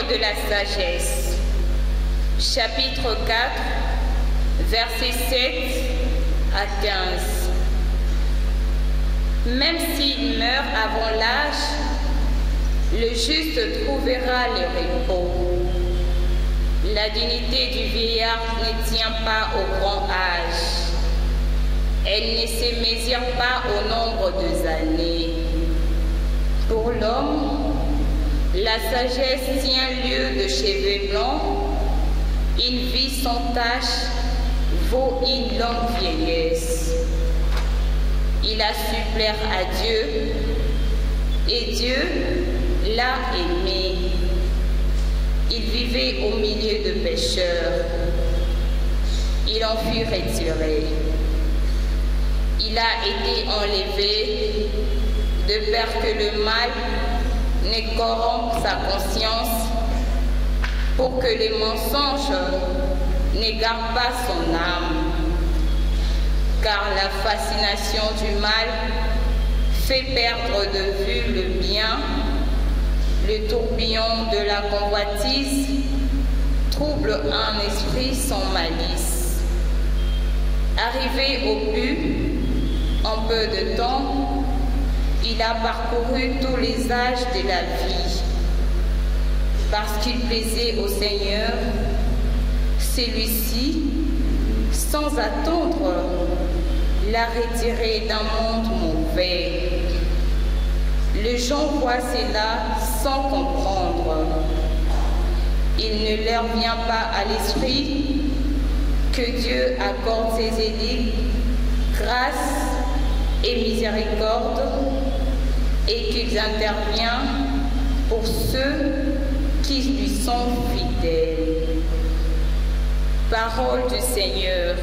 de la sagesse. Chapitre 4, versets 7 à 15. Même s'il meurt avant l'âge, le juste trouvera le repos. La dignité du vieillard ne tient pas au grand âge. Elle ne se mesure pas au nombre des années. Pour l'homme, la sagesse tient lieu de cheveux blancs. Une vie sans tache vaut une longue vieillesse. Il a su plaire à Dieu et Dieu l'a aimé. Il vivait au milieu de pécheurs. Il en fut retiré. Il a été enlevé de peur que le mal ne corrompe sa conscience, pour que les mensonges ne gardent pas son âme. Car la fascination du mal fait perdre de vue le bien. Le tourbillon de la convoitise trouble un esprit sans malice. Arrivé au but, en peu de temps, il a parcouru tous les âges de la vie. Parce qu'il plaisait au Seigneur, celui-ci, sans attendre, l'a retiré d'un monde mauvais. Les gens voient cela sans comprendre. Il ne leur vient pas à l'esprit que Dieu accorde ses édicts, grâce et miséricorde, et qu'il intervient pour ceux qui lui sont fidèles. Parole du Seigneur.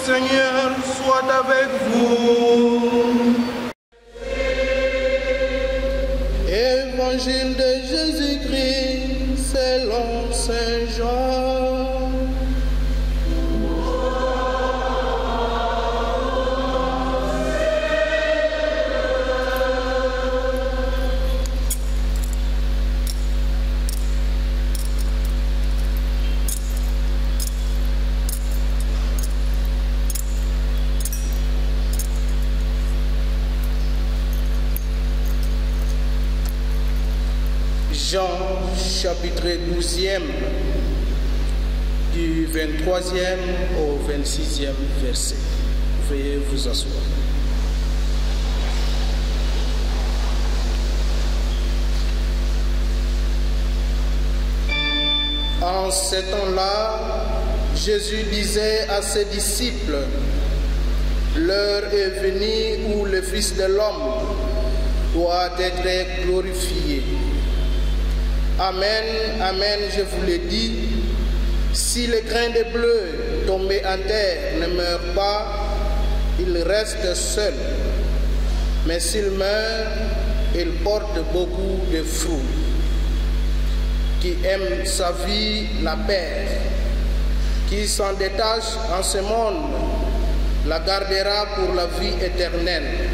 Seigneur soit avec vous. Évangile de Jésus-Christ selon Saint Jean. Jean, chapitre 12e, du 23e au 26e verset. Veuillez vous asseoir. En ces temps-là, Jésus disait à ses disciples, « L'heure est venue où le Fils de l'homme doit être glorifié. Amen, amen, je vous le dis, si le grain de bleu tombé en terre ne meurt pas, il reste seul. Mais s'il meurt, il porte beaucoup de fruits. Qui aime sa vie la perd. Qui s'en détache en ce monde la gardera pour la vie éternelle.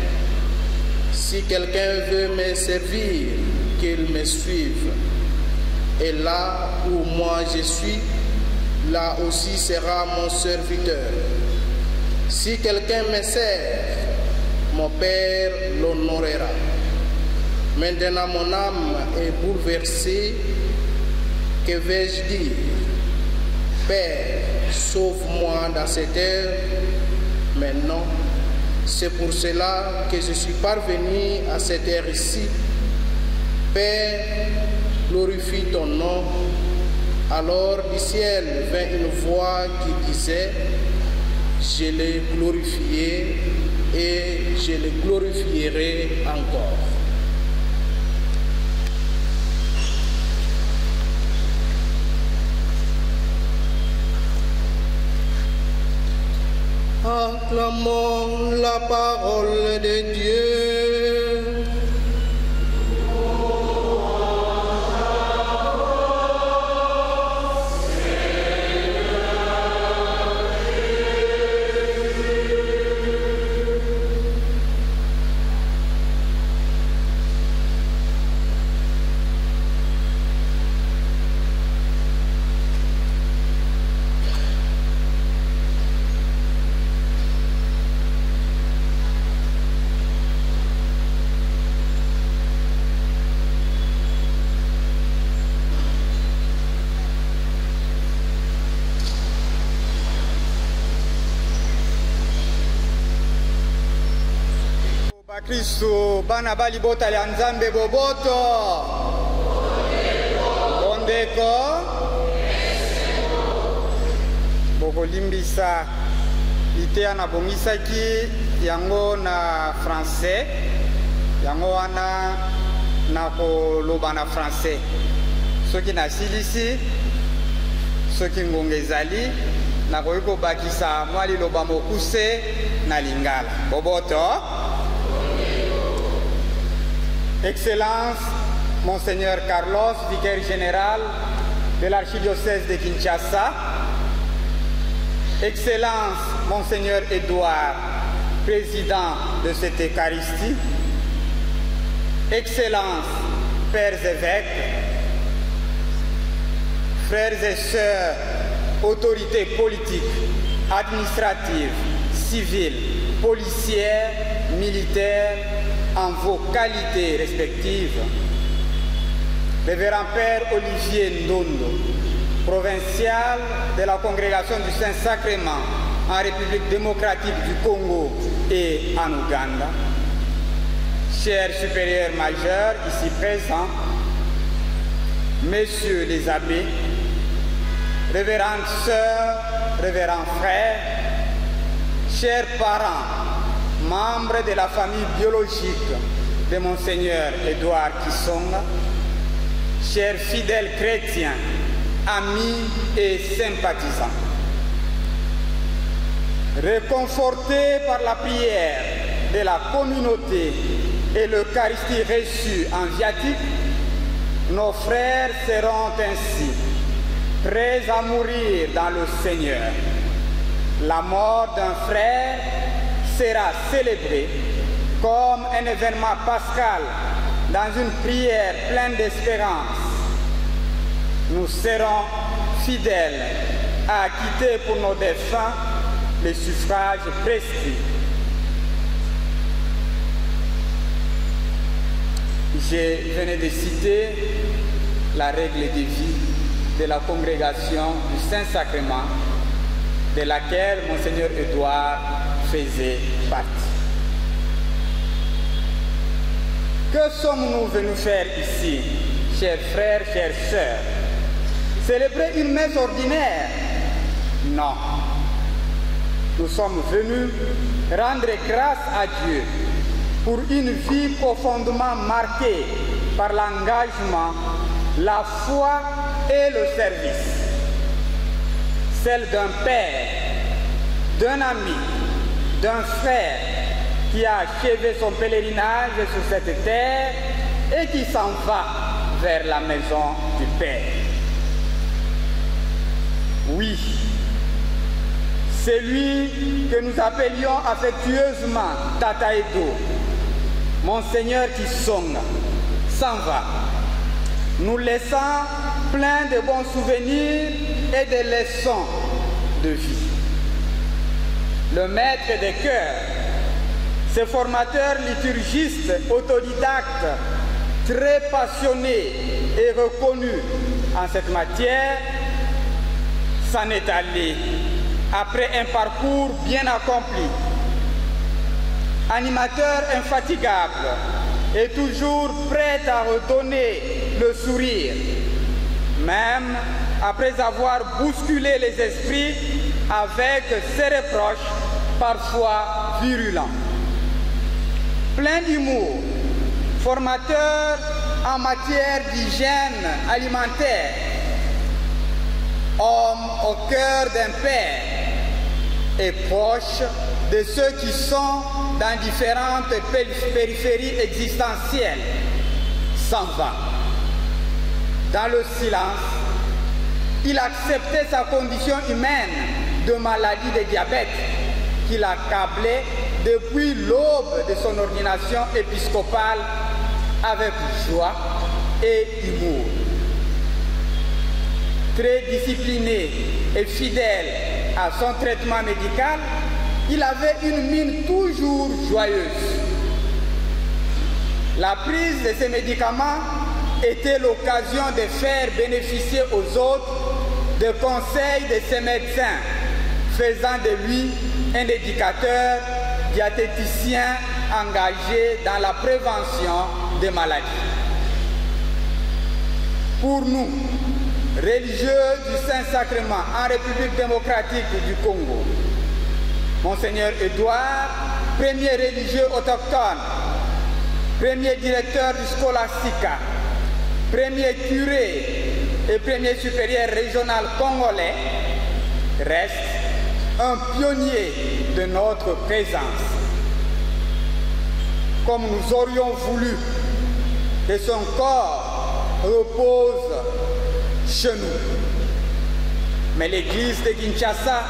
Si quelqu'un veut me servir, qu'il me suive. Et là où moi je suis, là aussi sera mon serviteur. Si quelqu'un me sert, mon Père l'honorera. Maintenant mon âme est bouleversée. Que vais-je dire? Père, sauve-moi dans cette heure. Mais non, c'est pour cela que je suis parvenu à cette heure ici. Père, glorifie ton nom. Alors du ciel vint une voix qui disait, je l'ai glorifié et je le glorifierai encore. Acclamons la parole de Dieu. Kristo bana bali bota ya Nzambe boboto bondeko bokolimbisa ite na bongisaki yango na français yango wana na koloba na français soki nasilisi soki ngonga ezali nakoki kobakisa mwa liloba mokuse na lingala boboto. Excellence, Monseigneur Carlos, vicaire général de l'archidiocèse de Kinshasa. Excellence, Monseigneur Édouard, président de cette Eucharistie. Excellence, pères évêques, frères et sœurs, autorités politiques, administratives, civiles, policières, militaires, en vos qualités respectives. Révérend Père Olivier Ndondo, provincial de la Congrégation du Saint-Sacrement en République démocratique du Congo et en Ouganda. Chers supérieurs majeurs ici présents, messieurs les abbés, révérendes sœurs, révérends frères, chers parents, membres de la famille biologique de Monseigneur Édouard Kisonga, chers fidèles chrétiens, amis et sympathisants. réconfortés par la prière de la communauté et l'Eucharistie reçue en viatique, nos frères seront ainsi prêts à mourir dans le Seigneur. La mort d'un frère sera célébrée comme un événement pascal dans une prière pleine d'espérance. Nous serons fidèles à acquitter pour nos défunts les suffrages prescrits. Je venais de citer la règle de vie de la congrégation du Saint-Sacrement, de laquelle Monseigneur Édouard faisait partie. Que sommes-nous venus faire ici, chers frères, chères sœurs? Célébrer une messe ordinaire? Non. Nous sommes venus rendre grâce à Dieu pour une vie profondément marquée par l'engagement, la foi et le service. Celle d'un père, d'un ami, d'un frère qui a achevé son pèlerinage sur cette terre et qui s'en va vers la maison du Père. Oui, c'est lui que nous appelions affectueusement Tata Edo, Monseigneur Kisonga, s'en va, nous laissant plein de bons souvenirs et de leçons de vie. Le maître des chœurs, ce formateur liturgiste autodidacte, très passionné et reconnu en cette matière, s'en est allé après un parcours bien accompli. Animateur infatigable et toujours prêt à redonner le sourire, même après avoir bousculé les esprits avec ses reproches parfois virulents. Plein d'humour, formateur en matière d'hygiène alimentaire, homme au cœur d'un père et proche de ceux qui sont dans différentes périphéries existentielles, s'en va. Dans le silence, il acceptait sa condition humaine de maladie de diabète qui l'accablait depuis l'aube de son ordination épiscopale avec joie et humour. Très discipliné et fidèle à son traitement médical, il avait une mine toujours joyeuse. La prise de ces médicaments était l'occasion de faire bénéficier aux autres des conseils de ses médecins, faisant de lui un éducateur diététicien engagé dans la prévention des maladies. Pour nous, religieux du Saint-Sacrement en République démocratique du Congo, Monseigneur Édouard, premier religieux autochtone, premier directeur du Scholastica, premier curé et premier supérieur régional congolais, reste un pionnier de notre présence. Comme nous aurions voulu que son corps repose chez nous. Mais l'église de Kinshasa,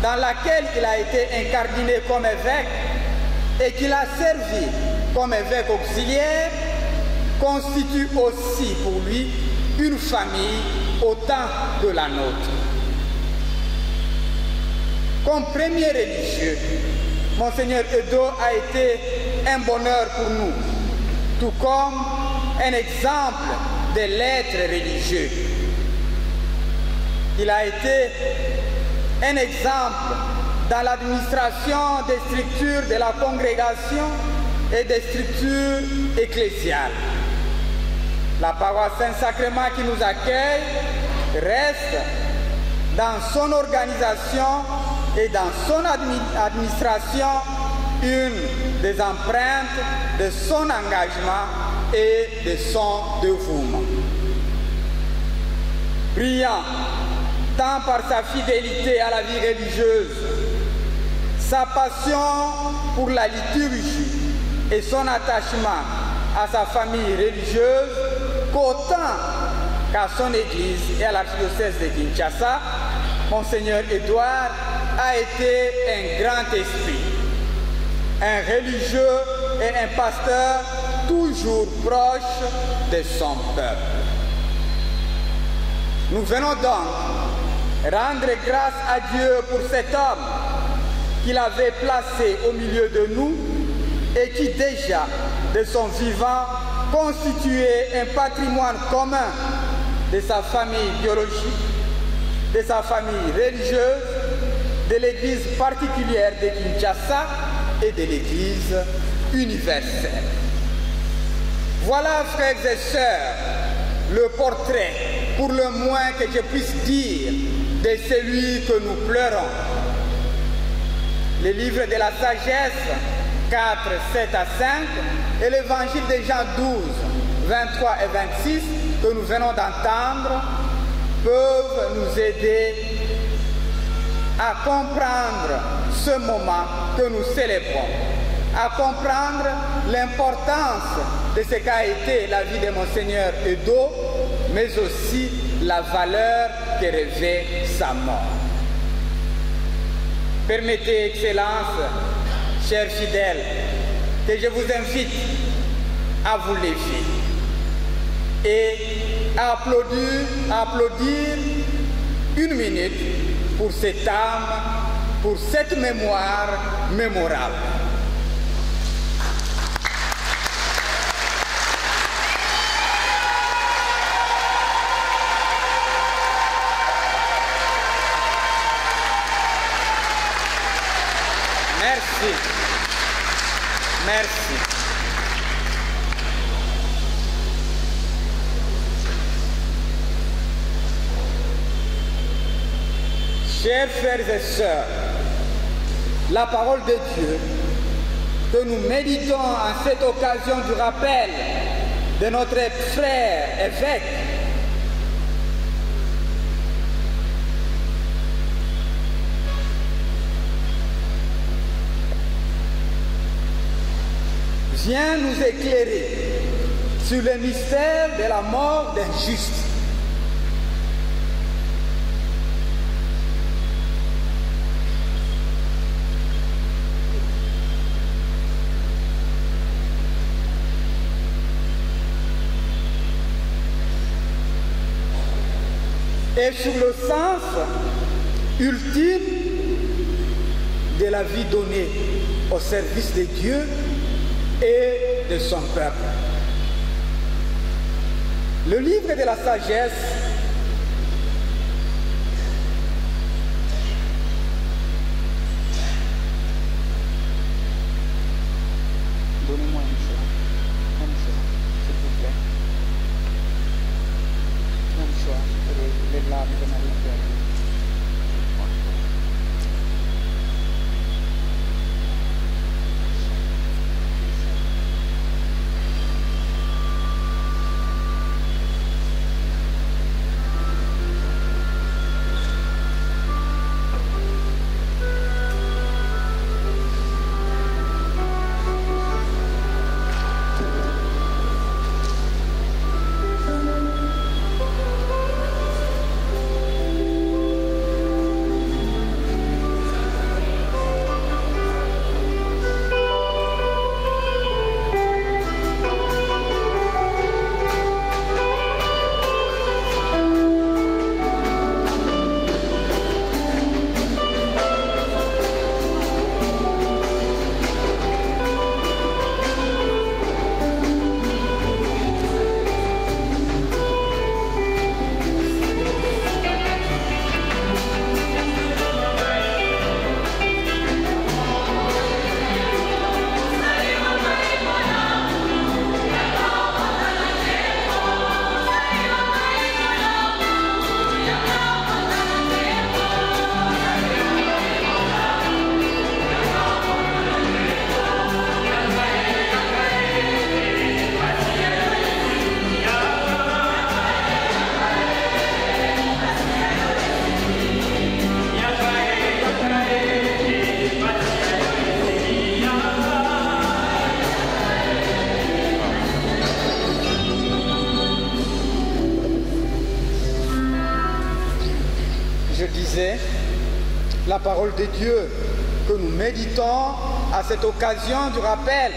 dans laquelle il a été incardiné comme évêque et qu'il a servi comme évêque auxiliaire, constitue aussi pour lui une famille autant que la nôtre. Comme premier religieux, Monseigneur Edo a été un bonheur pour nous, tout comme un exemple de l'être religieux. Il a été un exemple dans l'administration des structures de la congrégation et des structures ecclésiales. La paroisse Saint-Sacrement qui nous accueille reste dans son organisation et dans son administration une des empreintes de son engagement et de son dévouement. Brillant tant par sa fidélité à la vie religieuse sa passion pour la liturgie et son attachement à sa famille religieuse qu'autant qu'à son église et à l'archidiocèse de Kinshasa, Monseigneur Édouard a été un grand esprit, un religieux et un pasteur toujours proche de son peuple. Nous venons donc rendre grâce à Dieu pour cet homme qu'il avait placé au milieu de nous et qui déjà, de son vivant, constituait un patrimoine commun de sa famille biologique, de sa famille religieuse, de l'Église particulière de Kinshasa et de l'Église universelle. Voilà, frères et sœurs, le portrait, pour le moins que je puisse dire, de celui que nous pleurons. Le livre de la sagesse 4, 7 à 5 et l'évangile de Jean 12, 23 et 26 que nous venons d'entendre peuvent nous aider à comprendre ce moment que nous célébrons, à comprendre l'importance de ce qu'a été la vie de Monseigneur Edo, mais aussi la valeur que revêt sa mort. Permettez, Excellence, chers fidèles, que je vous invite à vous lever et à applaudir une minute pour cette âme, pour cette mémoire mémorable. Merci. Merci. Chers frères et sœurs, la parole de Dieu que nous méditons en cette occasion du rappel de notre frère évêque vient nous éclairer sur le mystère de la mort d'un juste. Et sur le sens ultime de la vie donnée au service de Dieu et de son peuple. Le livre de la sagesse donnez-moi une chose, s'il vous plaît. Une chose, les larmes de ma vie. je disais, la parole de Dieu que nous méditons à cette occasion du rappel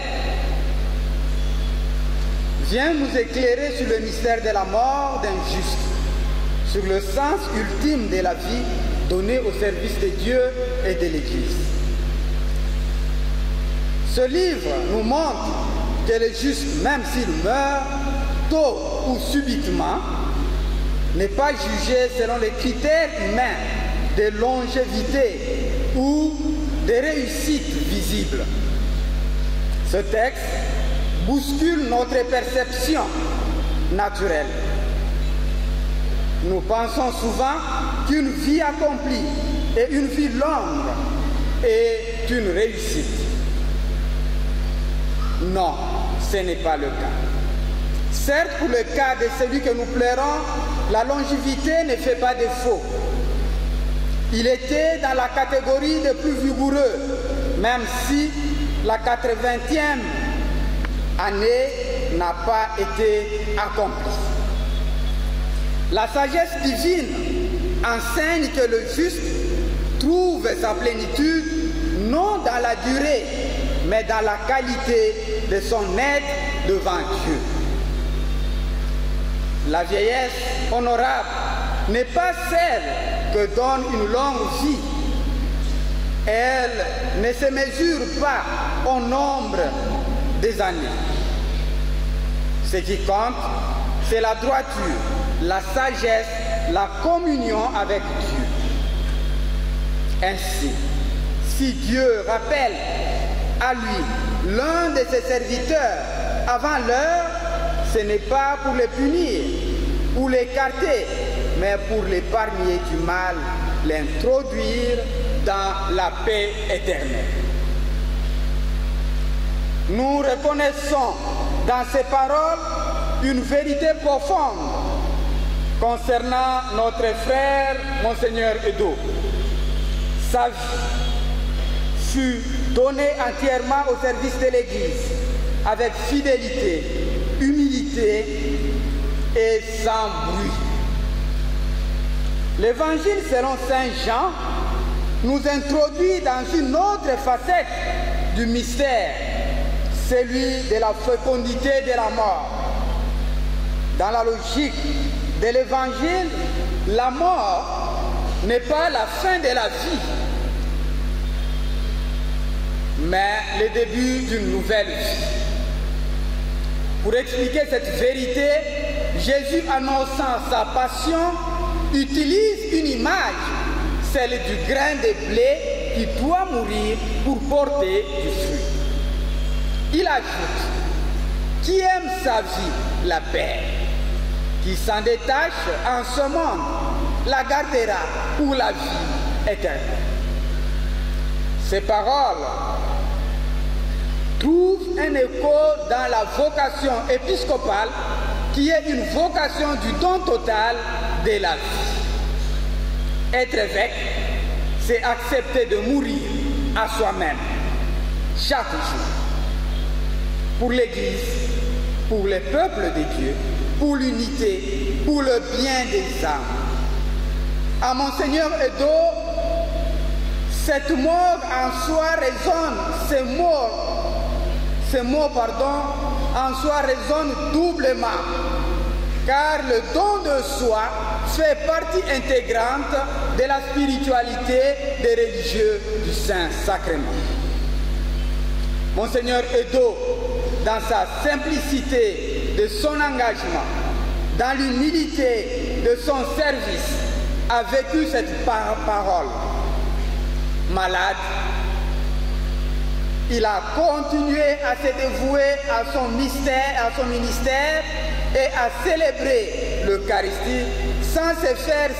vient nous éclairer sur le mystère de la mort d'un juste, sur le sens ultime de la vie donnée au service de Dieu et de l'Église. Ce livre nous montre que le juste, même s'il meurt tôt ou subitement, n'est pas jugé selon les critères humains de longévité ou de réussite visible. Ce texte bouscule notre perception naturelle. Nous pensons souvent qu'une vie accomplie et une vie longue est une réussite. Non, ce n'est pas le cas. Certes, pour le cas de celui que nous pleurons, la longévité ne fait pas défaut. Il était dans la catégorie des plus vigoureux, même si la 80e année n'a pas été accomplie. La sagesse divine enseigne que le juste trouve sa plénitude non dans la durée, mais dans la qualité de son être devant Dieu. La vieillesse honorable n'est pas celle que donne une longue vie. Elle ne se mesure pas au nombre des années. Ce qui compte, c'est la droiture, la sagesse, la communion avec Dieu. Ainsi, si Dieu rappelle à lui l'un de ses serviteurs avant l'heure, ce n'est pas pour le punir ou l'écarter, mais pour l'épargner du mal, l'introduire dans la paix éternelle. Nous reconnaissons dans ces paroles une vérité profonde concernant notre frère, Monseigneur Edo. Sa vie fut donnée entièrement au service de l'Église, avec fidélité, humilité et sans bruit. L'Évangile selon Saint Jean nous introduit dans une autre facette du mystère, celui de la fécondité de la mort. Dans la logique de l'Évangile, la mort n'est pas la fin de la vie, mais le début d'une nouvelle vie. Pour expliquer cette vérité, Jésus, annonçant sa passion, utilise une image, celle du grain de blé qui doit mourir pour porter du fruit. Il ajoute, qui aime sa vie la perd, qui s'en détache en ce monde la gardera pour la vie éternelle. Ces paroles trouvent un écho dans la vocation épiscopale qui est une vocation du don total de la vie. Être évêque, c'est accepter de mourir à soi-même chaque jour. Pour l'Église, pour le peuple de Dieu, pour l'unité, pour le bien des âmes. À Monseigneur Edo, cette mort en soi résonne, ces mots, en soi résonnent doublement, car le don de soi fait partie intégrante de la spiritualité des religieux du Saint-Sacrement. Monseigneur Edo, dans sa simplicité de son engagement, dans l'humilité de son service, a vécu cette parole. Malade, il a continué à se dévouer à son mystère, à son ministère et à célébrer l'Eucharistie sans faire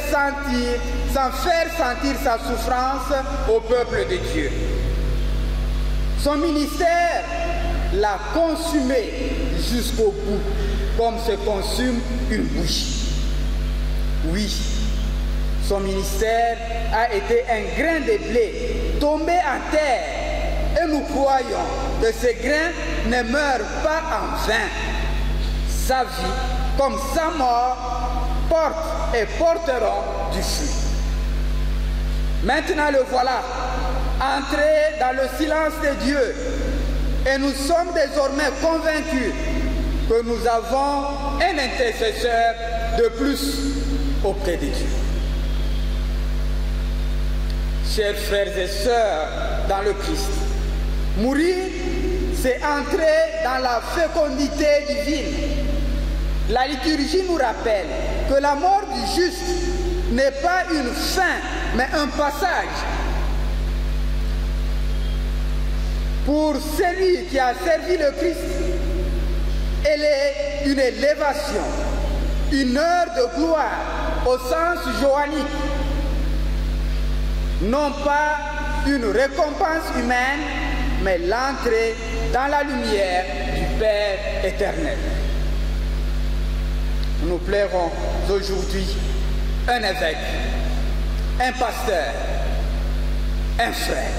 sentir sa souffrance au peuple de Dieu. Son ministère l'a consumé jusqu'au bout, comme se consume une bougie. Oui, son ministère a été un grain de blé tombé en terre, et nous croyons que ce grain ne meurt pas en vain. Sa vie, comme sa mort, porte et porteront du fruit. Maintenant le voilà, entré dans le silence de Dieu. Et nous sommes désormais convaincus que nous avons un intercesseur de plus auprès de Dieu. Chers frères et sœurs dans le Christ, mourir, c'est entrer dans la fécondité divine. La liturgie nous rappelle que la mort du juste n'est pas une fin, mais un passage. Pour celui qui a servi le Christ, elle est une élévation, une heure de gloire au sens johannique, non pas une récompense humaine, mais l'entrée dans la lumière du Père éternel. Nous plairons aujourd'hui un évêque, un pasteur, un frère.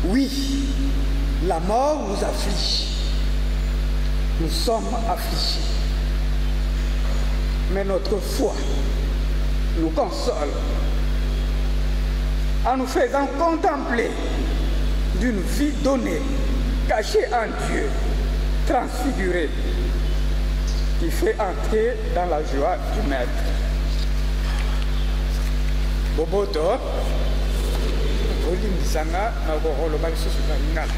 Oui, la mort nous afflige. Nous sommes affligés. Mais notre foi nous console en nous faisant contempler d'une vie donnée, cachée en Dieu, transfigurée, qui fait entrer dans la joie du Maître. Boboto, olimbisanga na kokoloba lisusu na lingala.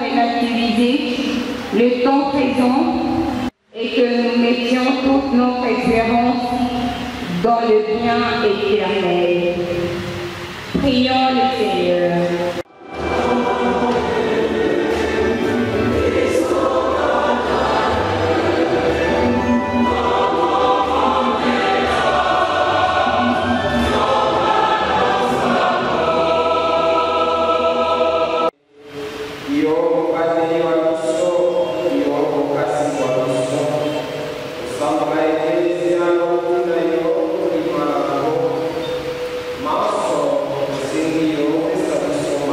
Relativiser le temps présent et que nous mettions toutes nos espérances dans le bien éternel. Prions le Seigneur. Maso, Senhor, essa pessoa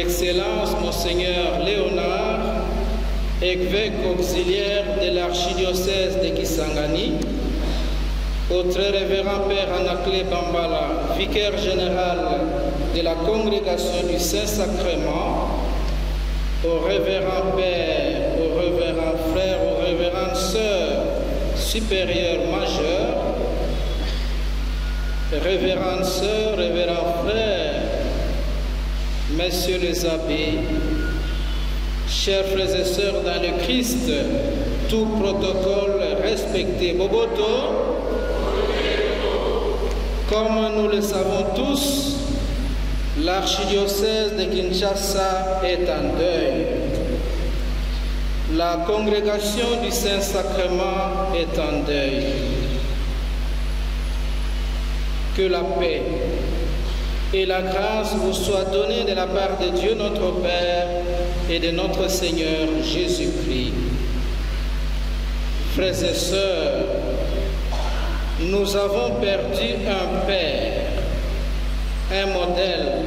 Excellence Monseigneur Léonard, évêque auxiliaire de l'archidiocèse de Kisangani, au très révérend Père Anaclé Bambala, vicaire général de la congrégation du Saint-Sacrement, au révérend Père, au révérend Frère, aux révérendes Sœurs supérieures majeures, révérendes Sœurs, révérends Frères, Messieurs les abbés, chers frères et sœurs dans le Christ, tout protocole respecté. Boboto, comme nous le savons tous, l'archidiocèse de Kinshasa est en deuil. La congrégation du Saint-Sacrement est en deuil. Que la paix et la grâce vous soient données de la part de Dieu notre Père et de notre Seigneur Jésus-Christ. Frères et sœurs, nous avons perdu un Père, un modèle,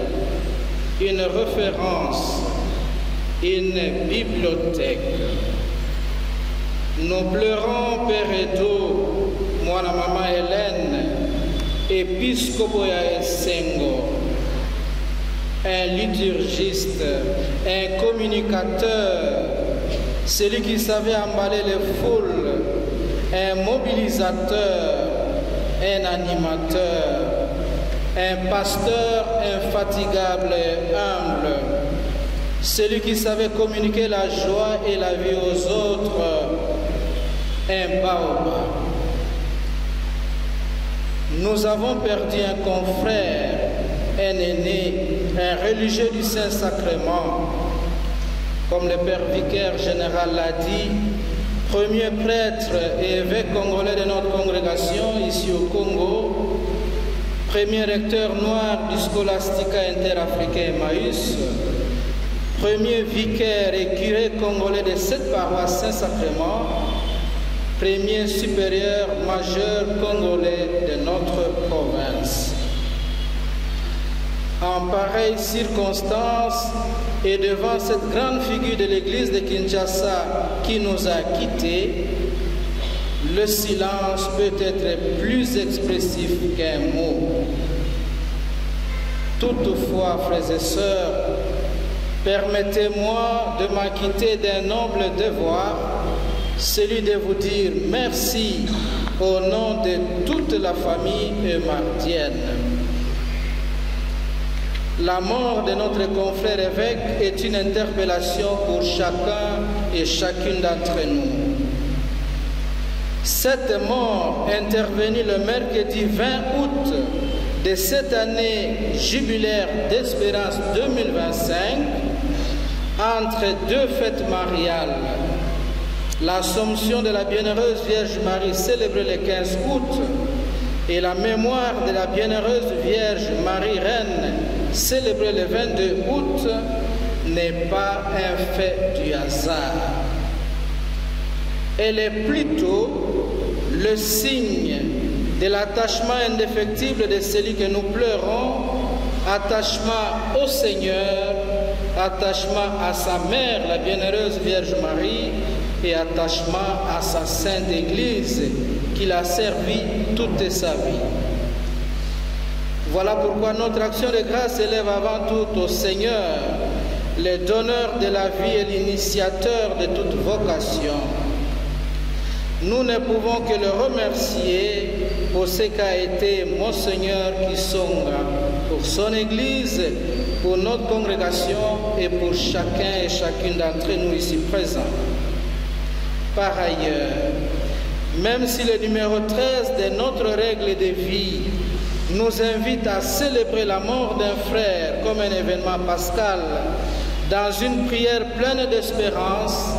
une référence, une bibliothèque. Nous pleurons Père Edo, moi la maman Hélène, épiscopo ya Esengo, un liturgiste, un communicateur, celui qui savait emballer les foules, un mobilisateur, un animateur, un pasteur infatigable et humble, celui qui savait communiquer la joie et la vie aux autres, un baobab. Nous avons perdu un confrère, un aîné, un religieux du Saint-Sacrement, comme le Père vicaire général l'a dit, premier prêtre et évêque congolais de notre congrégation ici au Congo, premier recteur noir du Scholastica interafricain Emmaüs, premier vicaire et curé congolais de cette paroisse Saint-Sacrement, premier supérieur majeur congolais de notre province. En pareille circonstance et devant cette grande figure de l'église de Kinshasa qui nous a quittés, le silence peut être plus expressif qu'un mot. Toutefois, frères et sœurs, permettez-moi de m'acquitter d'un noble devoir, celui de vous dire merci au nom de toute la famille eumardienne. La mort de notre confrère évêque est une interpellation pour chacun et chacune d'entre nous. Cette mort intervenue le mercredi 20 août de cette année jubilaire d'Espérance 2025 entre deux fêtes mariales. L'Assomption de la Bienheureuse Vierge Marie célébrée le 15 août et la mémoire de la Bienheureuse Vierge Marie Reine célébrée le 22 août n'est pas un fait du hasard. Elle est plutôt le signe de l'attachement indéfectible de celui que nous pleurons, attachement au Seigneur, attachement à sa mère, la Bienheureuse Vierge Marie, et attachement à sa Sainte Église qui l'a servi toute sa vie. Voilà pourquoi notre action de grâce s'élève avant tout au Seigneur, le donneur de la vie et l'initiateur de toute vocation. Nous ne pouvons que le remercier pour ce qu'a été Monseigneur Kisonga, pour son Église, pour notre congrégation et pour chacun et chacune d'entre nous ici présents. Par ailleurs, même si le numéro 13 de notre règle de vie nous invite à célébrer la mort d'un frère comme un événement pascal dans une prière pleine d'espérance,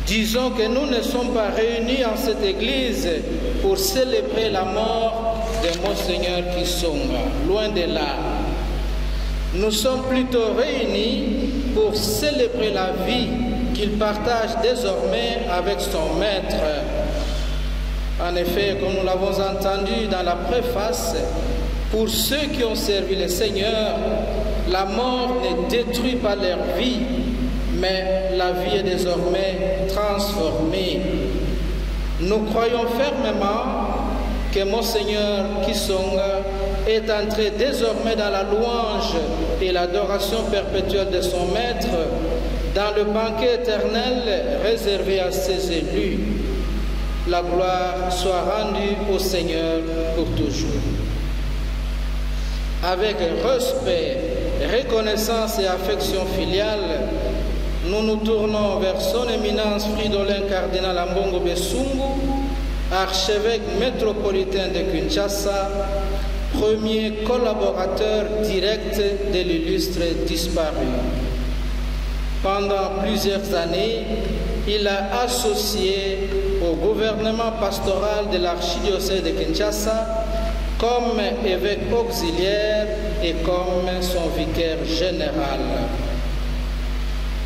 disons que nous ne sommes pas réunis en cette église pour célébrer la mort de Monseigneur Kisonga, loin de là. Nous sommes plutôt réunis pour célébrer la vie qu'il partage désormais avec son maître. En effet, comme nous l'avons entendu dans la préface, pour ceux qui ont servi le Seigneur, la mort ne détruit pas leur vie, mais la vie est désormais transformée. Nous croyons fermement que Monseigneur Kisonga est entré désormais dans la louange et l'adoration perpétuelle de son Maître, dans le banquet éternel réservé à ses élus. La gloire soit rendue au Seigneur pour toujours. Avec respect, reconnaissance et affection filiale, nous nous tournons vers son éminence Fridolin cardinal Ambongo Besungu, archevêque métropolitain de Kinshasa, premier collaborateur direct de l'illustre disparu. Pendant plusieurs années, il a associé au gouvernement pastoral de l'archidiocèse de Kinshasa comme évêque auxiliaire et comme son vicaire général.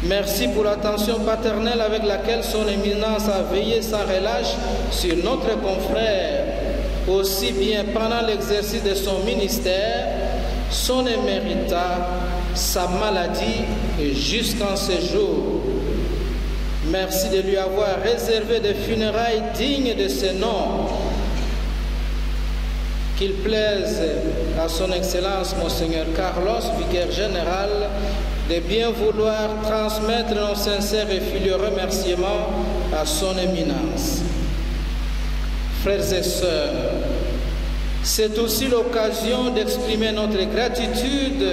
Merci pour l'attention paternelle avec laquelle son éminence a veillé sans relâche sur notre confrère, aussi bien pendant l'exercice de son ministère, son éméritat, sa maladie et jusqu'en ce jour. Merci de lui avoir réservé des funérailles dignes de ce nom. Qu'il plaise à son Excellence Monseigneur Carlos, vicaire général, de bien vouloir transmettre nos sincères et filieux remerciements à son éminence. Frères et sœurs, c'est aussi l'occasion d'exprimer notre gratitude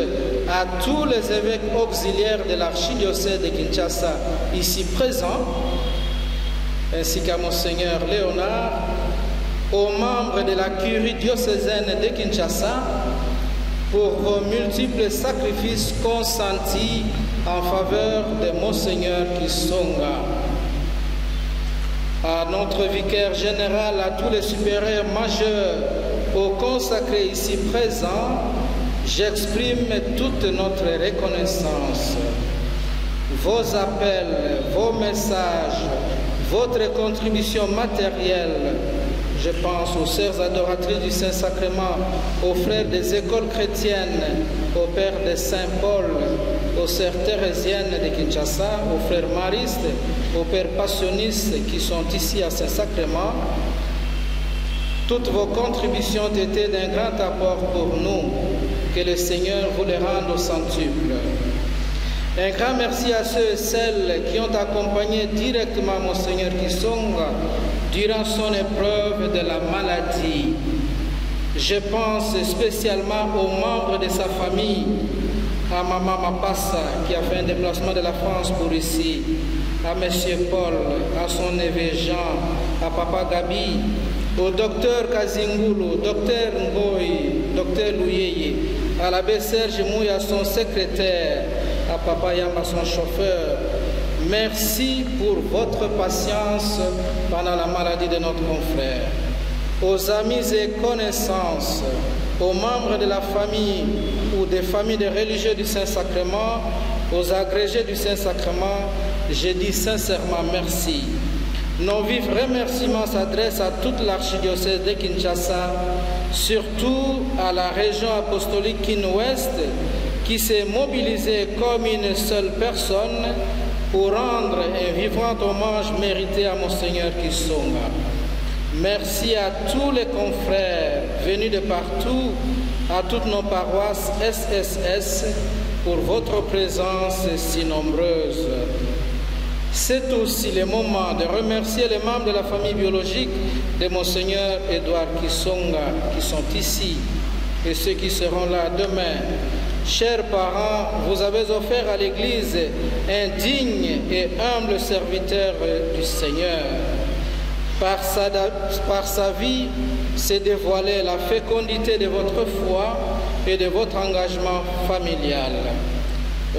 à tous les évêques auxiliaires de l'archidiocèse de Kinshasa ici présents, ainsi qu'à Monseigneur Léonard, aux membres de la curie diocésaine de Kinshasa, pour vos multiples sacrifices consentis en faveur de Monseigneur Kisonga. À notre vicaire général, à tous les supérieurs majeurs, aux consacrés ici présents, j'exprime toute notre reconnaissance. Vos appels, vos messages, votre contribution matérielle, je pense aux sœurs adoratrices du Saint-Sacrement, aux frères des écoles chrétiennes, aux pères de Saint-Paul, aux sœurs thérésiennes de Kinshasa, aux frères maristes, aux pères passionnistes qui sont ici à Saint-Sacrement. Toutes vos contributions ont été d'un grand apport pour nous. Que le Seigneur vous les rende au centuple. Un grand merci à ceux et celles qui ont accompagné directement Monseigneur Kisonga durant son épreuve de la maladie. Je pense spécialement aux membres de sa famille, à Maman Mapassa qui a fait un déplacement de la France pour ici, à Monsieur Paul, à son neveu Jean, à Papa Gabi, au docteur Kazingulu, au docteur Ngoy, docteur Louyeye, à l'abbé Serge Mouy, à son secrétaire, à Papa Yamba, son chauffeur. Merci pour votre patience pendant la maladie de notre confrère. Aux amis et connaissances, aux membres de la famille ou des familles de religieux du Saint-Sacrement, aux agrégés du Saint-Sacrement, je dis sincèrement merci. Nos vifs remerciements s'adressent à toute l'archidiocèse de Kinshasa, surtout à la région apostolique Kin-Ouest, qui s'est mobilisée comme une seule personne pour rendre un vivant hommage mérité à Monseigneur Kisonga. Merci à tous les confrères venus de partout, à toutes nos paroisses SSS, pour votre présence si nombreuse. C'est aussi le moment de remercier les membres de la famille biologique de Monseigneur Edouard Kisonga qui sont ici et ceux qui seront là demain. Chers parents, vous avez offert à l'Église un digne et humble serviteur du Seigneur. Par sa vie, s'est dévoilée la fécondité de votre foi et de votre engagement familial.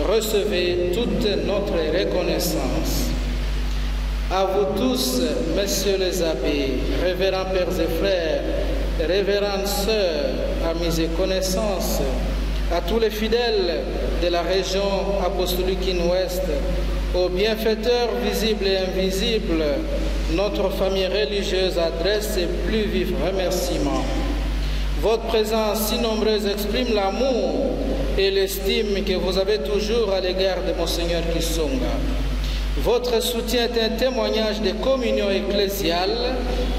Recevez toute notre reconnaissance. À vous tous, messieurs les abbés, révérends pères et frères, révérendes sœurs, amis et connaissances, à tous les fidèles de la région apostolique Kin-Ouest, aux bienfaiteurs visibles et invisibles, notre famille religieuse adresse ses plus vifs remerciements. Votre présence si nombreuse exprime l'amour et l'estime que vous avez toujours à l'égard de Monseigneur Kisonga. Votre soutien est un témoignage de communion ecclésiale,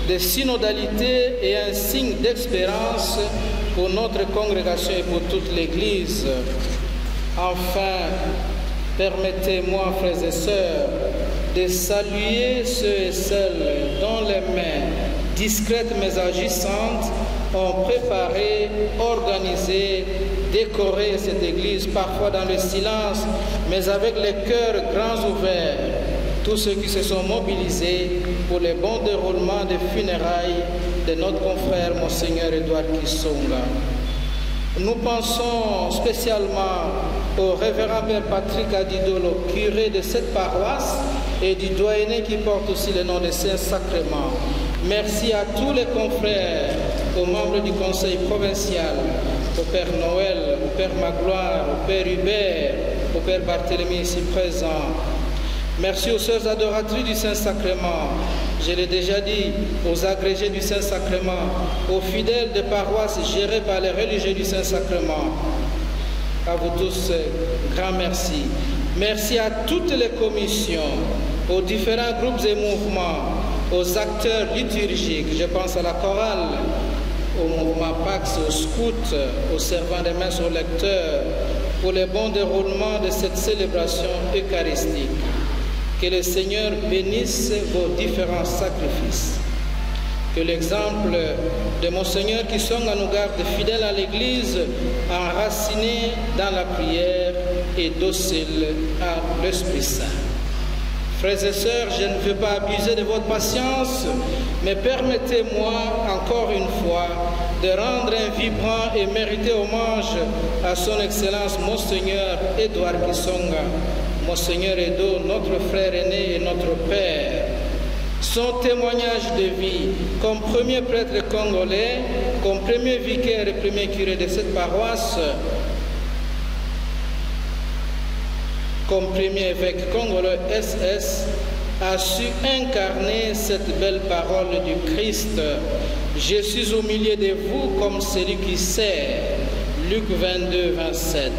de synodalité et un signe d'espérance pour notre congrégation et pour toute l'Église. Enfin, permettez-moi, frères et sœurs, de saluer ceux et celles dont les mains, discrètes mais agissantes, ont préparé, organisé, décoré cette église, parfois dans le silence, mais avec les cœurs grands ouverts. Tous ceux qui se sont mobilisés pour le bon déroulement des funérailles de notre confrère Monseigneur Edouard Kisonga. Nous pensons spécialement au révérend Père Patrick Adidolo, curé de cette paroisse, et du doyenné qui porte aussi le nom de Saint-Sacrement. Merci à tous les confrères, aux membres du conseil provincial, au Père Noël, au Père Magloire, au Père Hubert, au Père Barthélemy ici présent. Merci aux sœurs adoratrices du Saint-Sacrement. Je l'ai déjà dit, aux agrégés du Saint-Sacrement, aux fidèles de paroisses gérées par les religieux du Saint-Sacrement. À vous tous, grand merci. Merci à toutes les commissions, aux différents groupes et mouvements, aux acteurs liturgiques, je pense à la chorale, au mouvement Pax, aux scouts, aux servants des messes, aux lecteurs, pour le bon déroulement de cette célébration eucharistique. Que le Seigneur bénisse vos différents sacrifices. Que l'exemple de Monseigneur Kisonga nous garde fidèles à l'Église, enracinés dans la prière et dociles à l'Esprit Saint. Frères et sœurs, je ne veux pas abuser de votre patience, mais permettez-moi encore une fois de rendre un vibrant et mérité hommage à son Excellence Monseigneur Edouard Kisonga, Monseigneur Edo, notre frère aîné et notre père. Son témoignage de vie comme premier prêtre congolais, comme premier vicaire et premier curé de cette paroisse, comme premier évêque congolais SS, a su incarner cette belle parole du Christ. Je suis au milieu de vous comme celui qui sert. Luc 22, 27.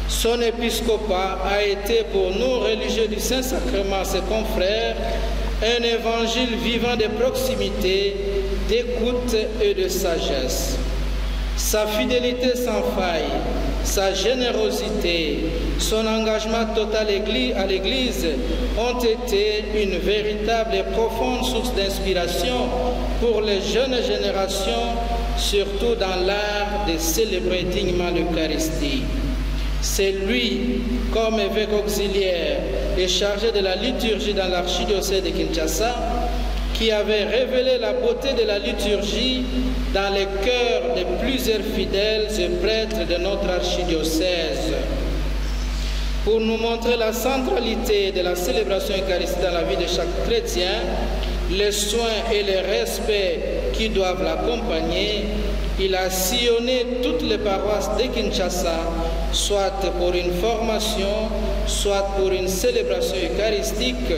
Son épiscopat a été pour nous, religieux du Saint-Sacrement, ses confrères, un évangile vivant de proximité, d'écoute et de sagesse. Sa fidélité sans faille, sa générosité, son engagement total à l'Église ont été une véritable et profonde source d'inspiration pour les jeunes générations, surtout dans l'art de célébrer dignement l'Eucharistie. C'est lui, comme évêque auxiliaire et chargé de la liturgie dans l'archidiocèse de Kinshasa, qui avait révélé la beauté de la liturgie dans les cœurs de plusieurs fidèles et prêtres de notre archidiocèse. Pour nous montrer la centralité de la célébration eucharistique dans la vie de chaque chrétien, les soins et les respects qui doivent l'accompagner, il a sillonné toutes les paroisses de Kinshasa, soit pour une formation, soit pour une célébration eucharistique,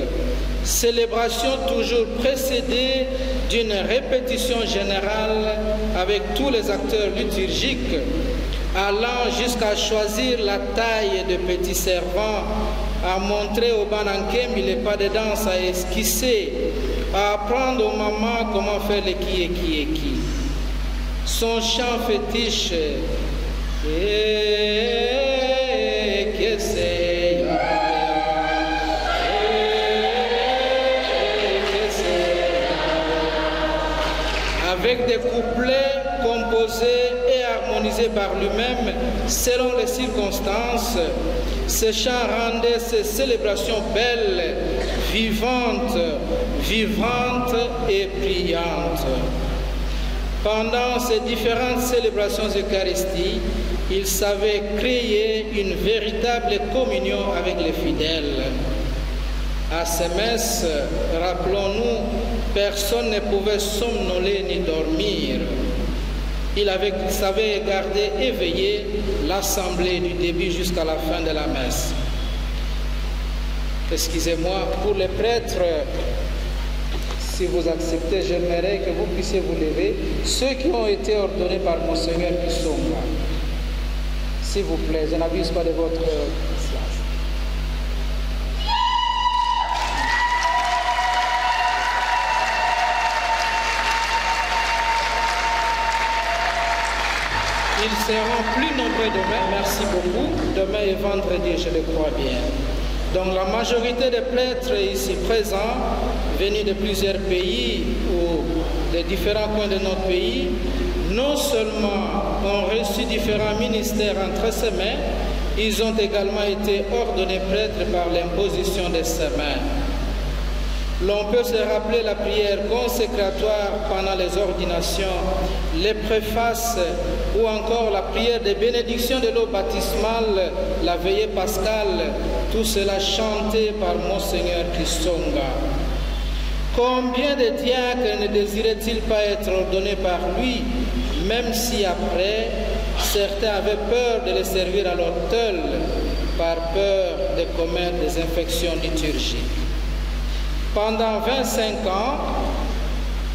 célébration toujours précédée d'une répétition générale avec tous les acteurs liturgiques, allant jusqu'à choisir la taille de petits servants, à montrer aux Banankemi les pas de danse, à esquisser, à apprendre aux mamans comment faire le qui. Son chant fétiche, avec des couplets composés et harmonisés par lui-même selon les circonstances, ce chant rendait ces célébrations belles, vivantes et brillantes. Pendant ces différentes célébrations eucharistiques, il savait créer une véritable communion avec les fidèles. À ces messes, rappelons-nous, personne ne pouvait somnoler ni dormir. Il savait garder éveillée l'assemblée du début jusqu'à la fin de la messe. Excusez-moi, pour les prêtres, si vous acceptez, j'aimerais que vous puissiez vous lever, ceux qui ont été ordonnés par Monseigneur Kisonga. S'il vous plaît, je n'abuse pas de votre silence. Ils seront plus nombreux demain, merci beaucoup. Demain et vendredi, je le crois bien. Donc la majorité des prêtres ici présents, venus de plusieurs pays ou de différents coins de notre pays, non seulement ont reçu différents ministères entre ses mains, ils ont également été ordonnés prêtres par l'imposition de ses mains. L'on peut se rappeler la prière consécratoire pendant les ordinations, les préfaces ou encore la prière de bénédiction de l'eau baptismale, la veillée pascale, tout cela chanté par Monseigneur Kisonga. Combien de diacres ne désiraient-ils pas être ordonnés par lui, même si après, certains avaient peur de les servir à l'autel par peur de commettre des infections liturgiques. Pendant 25 ans,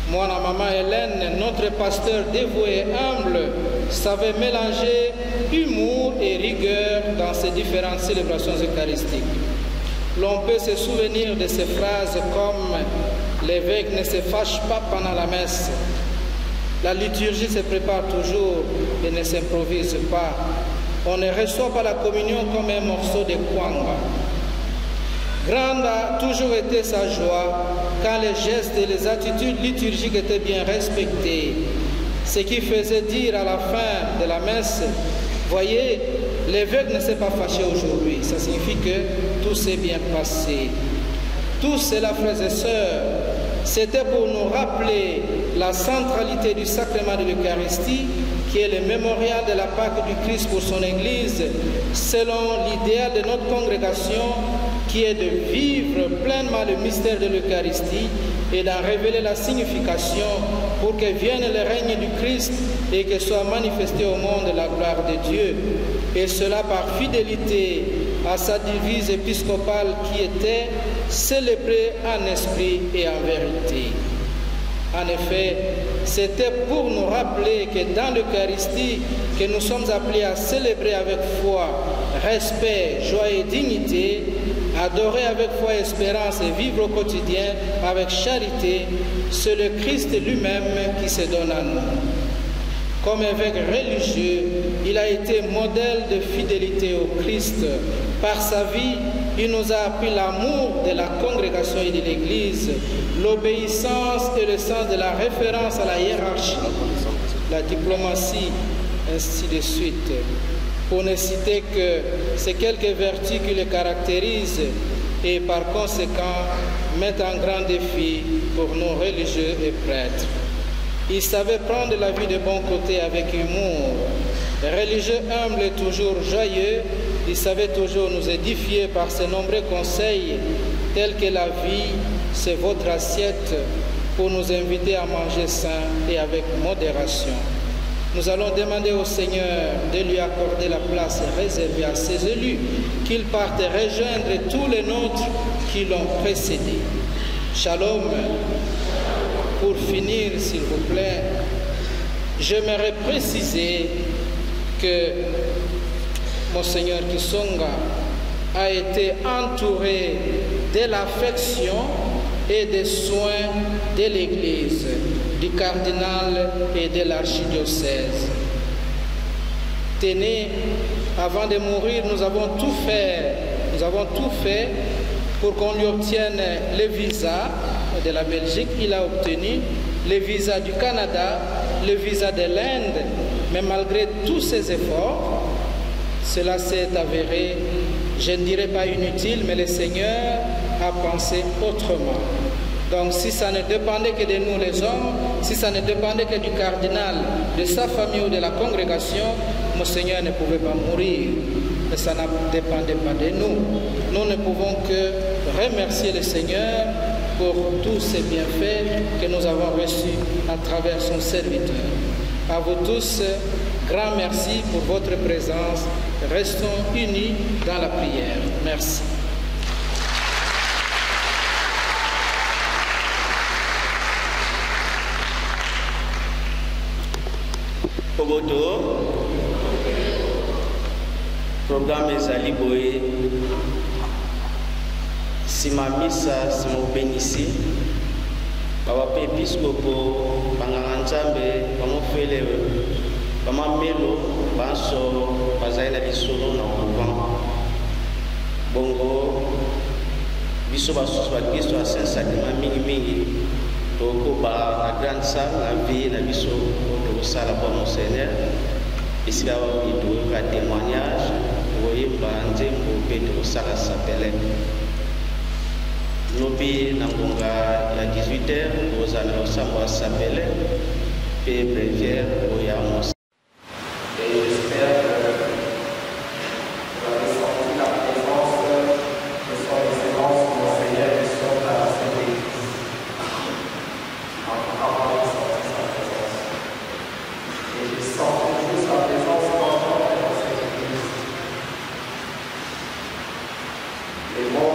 moi et maman Hélène, notre pasteur dévoué et humble, savait mélanger humour et rigueur dans ses différentes célébrations eucharistiques. L'on peut se souvenir de ces phrases comme « l'évêque ne se fâche pas pendant la messe », « la liturgie se prépare toujours et ne s'improvise pas », « on ne reçoit pas la communion comme un morceau de kwanga ». Grande a toujours été sa joie quand les gestes et les attitudes liturgiques étaient bien respectés, ce qui faisait dire à la fin de la messe, voyez, l'évêque ne s'est pas fâché aujourd'hui, ça signifie que tout s'est bien passé. Tout cela, frères et sœurs, c'était pour nous rappeler la centralité du sacrement de l'Eucharistie, qui est le mémorial de la Pâque du Christ pour son Église, selon l'idéal de notre congrégation, qui est de vivre pleinement le mystère de l'Eucharistie et d'en révéler la signification pour que vienne le règne du Christ et que soit manifestée au monde la gloire de Dieu. Et cela par fidélité à sa devise épiscopale qui était célébrée en esprit et en vérité. En effet, c'était pour nous rappeler que dans l'Eucharistie, que nous sommes appelés à célébrer avec foi, respect, joie et dignité, adorer avec foi et espérance et vivre au quotidien avec charité, c'est le Christ lui-même qui se donne à nous. Comme évêque religieux, il a été modèle de fidélité au Christ. Par sa vie, il nous a appris l'amour de la congrégation et de l'Église, l'obéissance et le sens de la référence à la hiérarchie, la diplomatie, ainsi de suite. Pour ne citer que ces quelques vertus qui le caractérisent et par conséquent mettent en grand défi pour nous religieux et prêtres. Il savait prendre la vie de bon côté avec humour. Religieux humble et toujours joyeux, il savait toujours nous édifier par ses nombreux conseils, tels que la vie, c'est votre assiette, pour nous inviter à manger sain et avec modération. Nous allons demander au Seigneur de lui accorder la place réservée à ses élus, qu'ils partent rejoindre tous les nôtres qui l'ont précédé. Shalom. Pour finir, s'il vous plaît, j'aimerais préciser que Monseigneur Kisonga a été entouré de l'affection et des soins de l'Église, du cardinal et de l'archidiocèse. Tenez, avant de mourir, nous avons tout fait pour qu'on lui obtienne le visa de la Belgique. Il a obtenu le visa du Canada, le visa de l'Inde, mais malgré tous ces efforts, cela s'est avéré, je ne dirais pas inutile, mais le Seigneur a pensé autrement. Donc si ça ne dépendait que de nous les hommes, si ça ne dépendait que du cardinal, de sa famille ou de la congrégation, Monseigneur ne pouvait pas mourir. Mais ça ne dépendait pas de nous. Nous ne pouvons que remercier le Seigneur pour tous ces bienfaits que nous avons reçus à travers son serviteur. À vous tous, grand merci pour votre présence. Restons unis dans la prière. Merci. programme ezali boye sima misa sima obenisi baba pe episkopo banganga nzambe bamofele bamamelo banso bazali na lisolo na couvent bongo biso basusu bakristo ya saint sacrement mingimingi tokoba na grande salle na vie na biso tokosala mpo monseigneur esika tokoyoka témoignage tokoyemba nzembo mpe tokosala sapele lobi na ngonga ya 18h tokozala na losambo ya sapele mpe brevière oya monseigneur. Les mots